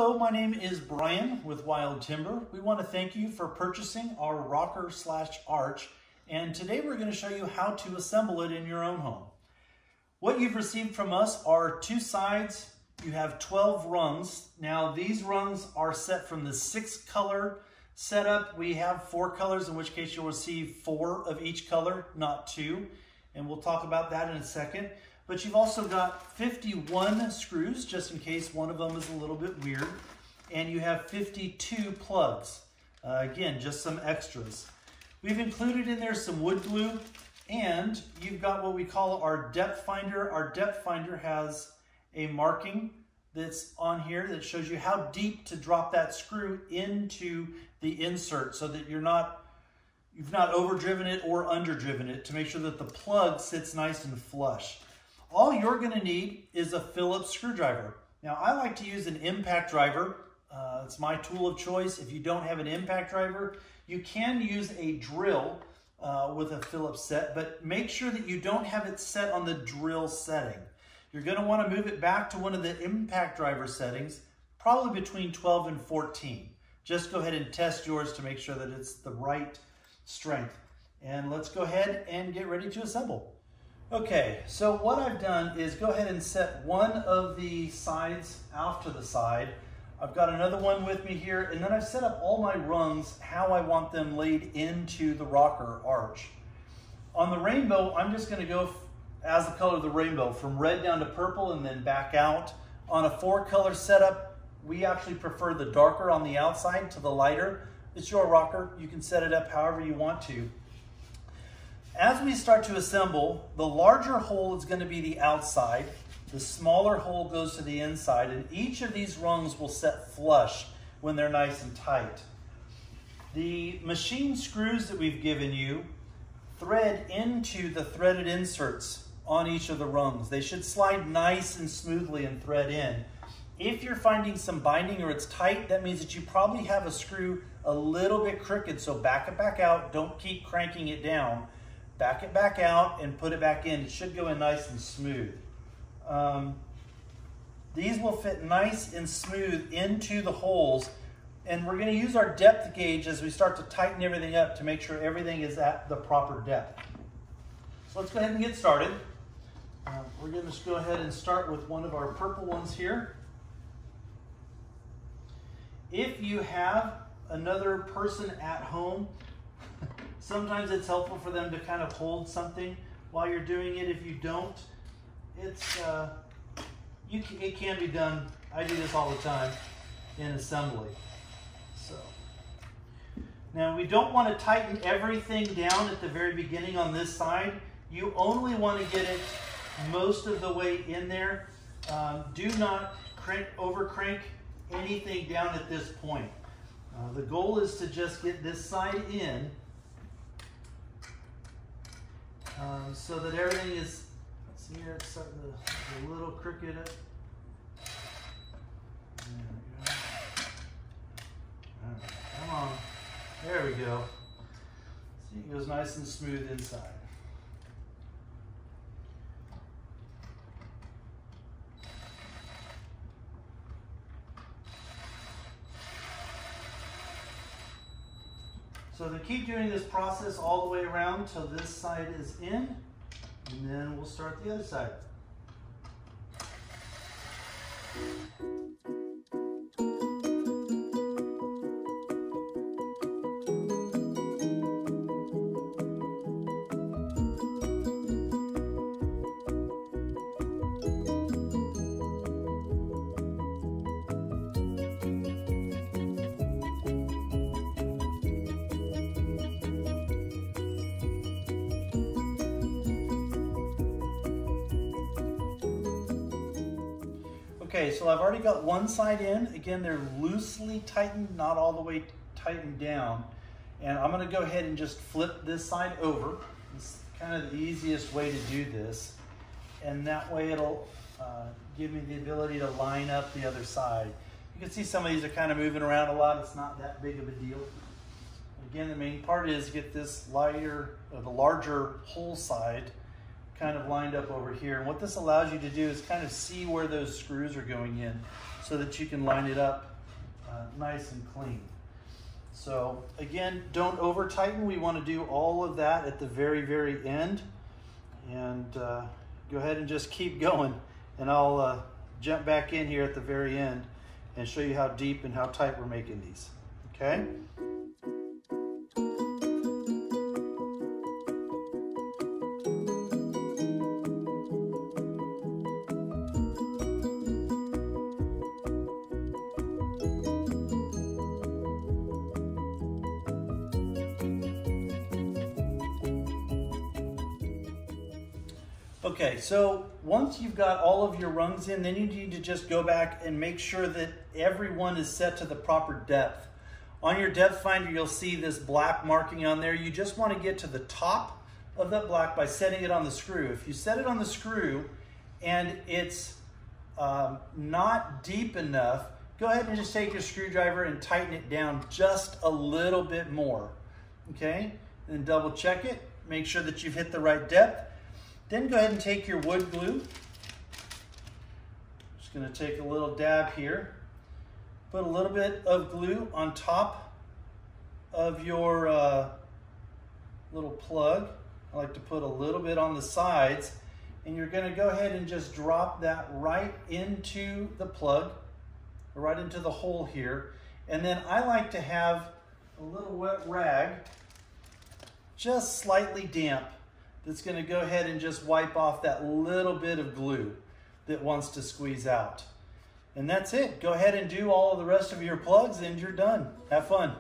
Hello, my name is Brian with Wild Timber. We want to thank you for purchasing our rocker/arch, and today we're going to show you how to assemble it in your own home. What you've received from us are two sides. You have 12 rungs. Now these rungs are set from the 6-color setup. We have 4 colors, in which case you'll receive 4 of each color, not 2. And we'll talk about that in a second. But you've also got 51 screws, just in case one of them is a little bit weird. And you have 52 plugs. Again, just some extras. We've included in there some wood glue, and you've got what we call our depth finder. Our depth finder has a marking that's on here that shows you how deep to drop that screw into the insert so that you've not overdriven it or underdriven it, to make sure that the plug sits nice and flush. All you're going to need is a Phillips screwdriver. Now, I like to use an impact driver. It's my tool of choice. If you don't have an impact driver, you can use a drill with a Phillips set, but make sure that you don't have it set on the drill setting. You're going to want to move it back to one of the impact driver settings, probably between 12 and 14. Just go ahead and test yours to make sure that it's the right strength. And let's go ahead and get ready to assemble. Okay, so what I've done is go ahead and set one of the sides off to the side. I've got another one with me here, and then I've set up all my rungs how I want them laid into the rocker arch. On the rainbow, I'm just going to go as the color of the rainbow, from red down to purple and then back out. On a 4-color setup, we actually prefer the darker on the outside to the lighter. It's your rocker. You can set it up however you want to. As we start to assemble, the larger hole is going to be the outside, the smaller hole goes to the inside, and each of these rungs will set flush when they're nice and tight. The machine screws that we've given you thread into the threaded inserts on each of the rungs. They should slide nice and smoothly and thread in. If you're finding some binding or it's tight, that means that you probably have a screw a little bit crooked, so back it back out. Don't keep cranking it down. Back it back out and put it back in. It should go in nice and smooth. These will fit nice and smooth into the holes, and we're going to use our depth gauge as we start to tighten everything up to make sure everything is at the proper depth. So let's go ahead and get started. We're going to just go ahead and start with one of our purple ones here. If you have another person at home, sometimes it's helpful for them to kind of hold something while you're doing it. If you don't, it can be done. I do this all the time in assembly. So now we don't want to tighten everything down at the very beginning on this side. You only want to get it most of the way in there. Do not over crank anything down at this point. The goal is to just get this side in, so that everything is, let's see here, it's starting to a little crooked. There we go. All right, come on. There we go. See, it goes nice and smooth inside. So then keep doing this process all the way around till this side is in, and then we'll start the other side. Okay, so I've already got one side in. Again, they're loosely tightened, not all the way tightened down. And I'm going to go ahead and just flip this side over. It's kind of the easiest way to do this. And that way it'll give me the ability to line up the other side. You can see some of these are kind of moving around a lot. It's not that big of a deal. Again, the main part is get this lighter, or the larger hole side kind of lined up over here. And what this allows you to do is kind of see where those screws are going in so that you can line it up nice and clean. So again, don't over tighten. We want to do all of that at the very, very end. And go ahead and just keep going. And I'll jump back in here at the very end and show you how deep and how tight we're making these, okay? Okay, so once you've got all of your rungs in, then you need to just go back and make sure that every one is set to the proper depth. On your depth finder, you'll see this black marking on there. You just want to get to the top of that black by setting it on the screw. If you set it on the screw and it's not deep enough, go ahead and just take your screwdriver and tighten it down just a little bit more, okay? Then double check it, make sure that you've hit the right depth. Then go ahead and take your wood glue. Just going to take a little dab here. Put a little bit of glue on top of your little plug. I like to put a little bit on the sides. And you're going to go ahead and just drop that right into the plug, right into the hole here. And then I like to have a little wet rag, just slightly damp, that's going to go ahead and just wipe off that little bit of glue that wants to squeeze out. And that's it. Go ahead and do all of the rest of your plugs and you're done. Have fun.